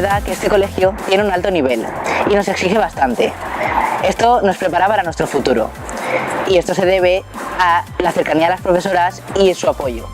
verdad que este colegio tiene un alto nivel y nos exige bastante. Esto nos prepara para nuestro futuro y esto se debe a la cercanía de las profesoras y su apoyo.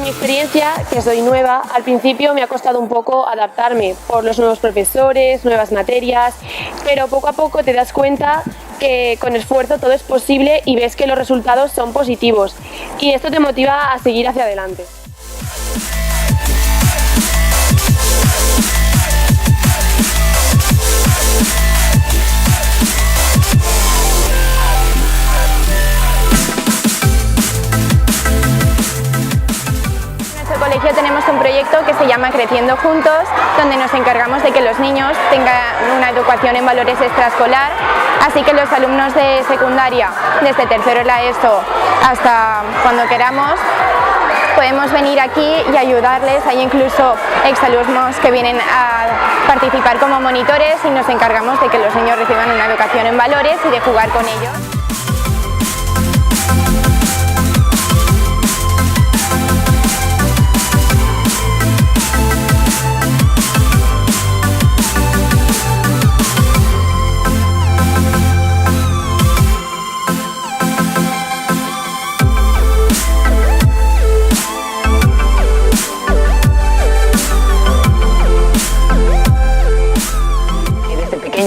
Experiencia, que soy nueva, al principio me ha costado un poco adaptarme por los nuevos profesores, nuevas materias, pero poco a poco te das cuenta que con esfuerzo todo es posible y ves que los resultados son positivos y esto te motiva a seguir hacia adelante. Colegio tenemos un proyecto que se llama Creciendo Juntos, donde nos encargamos de que los niños tengan una educación en valores extraescolar, así que los alumnos de secundaria, desde tercero de la ESO hasta cuando queramos, podemos venir aquí y ayudarles. Hay incluso exalumnos que vienen a participar como monitores y nos encargamos de que los niños reciban una educación en valores y de jugar con ellos.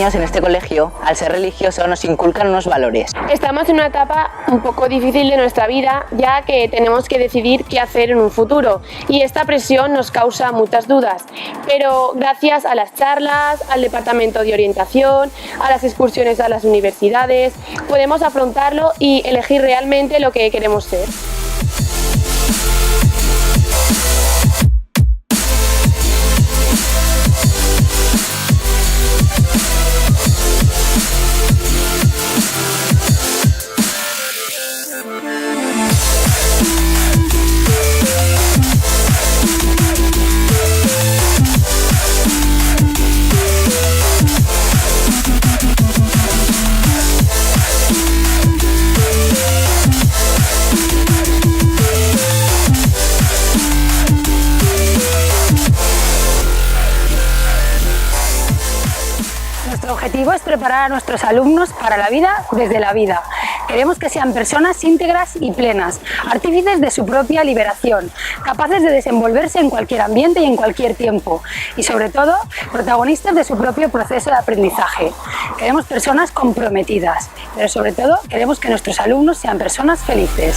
En este colegio, al ser religioso, nos inculcan unos valores. Estamos en una etapa un poco difícil de nuestra vida, ya que tenemos que decidir qué hacer en un futuro y esta presión nos causa muchas dudas, pero gracias a las charlas, al departamento de orientación, a las excursiones a las universidades, podemos afrontarlo y elegir realmente lo que queremos ser. Nuestro objetivo es preparar a nuestros alumnos para la vida desde la vida. Queremos que sean personas íntegras y plenas, artífices de su propia liberación, capaces de desenvolverse en cualquier ambiente y en cualquier tiempo y, sobre todo, protagonistas de su propio proceso de aprendizaje. Queremos personas comprometidas, pero sobre todo queremos que nuestros alumnos sean personas felices.